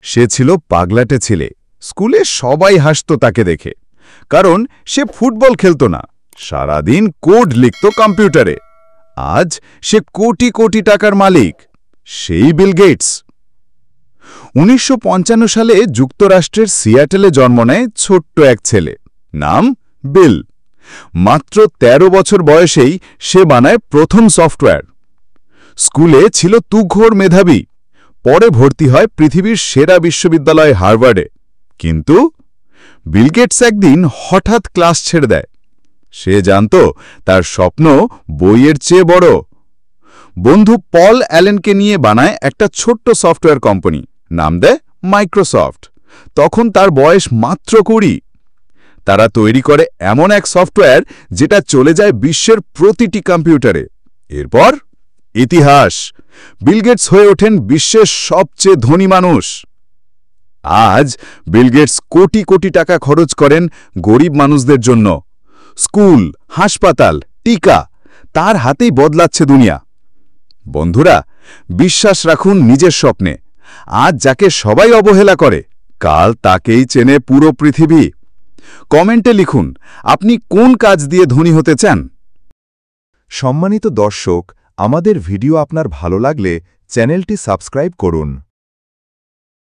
সে ছিল পাগলাটে ছেলে। স্কুলে সবাই হাসত তাকে দেখে, কারণ সে ফুটবল খেলত না, সারাদিন কোড লিখত কম্পিউটারে। আজ সে কোটি কোটি টাকার মালিক, সেই বিল গেটস। ১৯৫৫ সালে যুক্তরাষ্ট্রের সিয়াটেলে জন্ম নেয় ছোট্ট এক ছেলে, নাম বিল। মাত্র ১৩ বছর বয়সেই সে বানায় প্রথম সফটওয়্যার। স্কুলে ছিল তুখোড় মেধাবী, পরে ভর্তি হয় পৃথিবীর সেরা বিশ্ববিদ্যালয় হার্ভার্ডে। কিন্তু বিল গেটস একদিন হঠাৎ ক্লাস ছেড়ে দেয়। সে জানত তার স্বপ্ন বইয়ের চেয়ে বড়। বন্ধু পল অ্যালেনকে নিয়ে বানায় একটা ছোট্ট সফটওয়্যার কোম্পানি, নাম দেয় মাইক্রোসফট। তখন তার বয়স মাত্র ২০। তারা তৈরি করে এমন এক সফটওয়্যার যেটা চলে যায় বিশ্বের প্রতিটি কম্পিউটারে। এরপর ইতিহাস, বিল গেটস হয়ে ওঠেন বিশ্বের সবচেয়ে ধনী মানুষ। আজ বিল গেটস কোটি কোটি টাকা খরচ করেন গরিব মানুষদের জন্য। স্কুল, হাসপাতাল, টিকা, তার হাতেই বদলাচ্ছে দুনিয়া। বন্ধুরা, বিশ্বাস রাখুন নিজের স্বপ্নে। আজ যাকে সবাই অবহেলা করে, কাল তাকেই চেনে পুরো পৃথিবী। কমেন্টে লিখুন আপনি কোন কাজ দিয়ে ধনী হতে চান। সম্মানিত দর্শক, আমাদের ভিডিও আপনার ভালো লাগলে চ্যানেলটি সাবস্ক্রাইব করুন।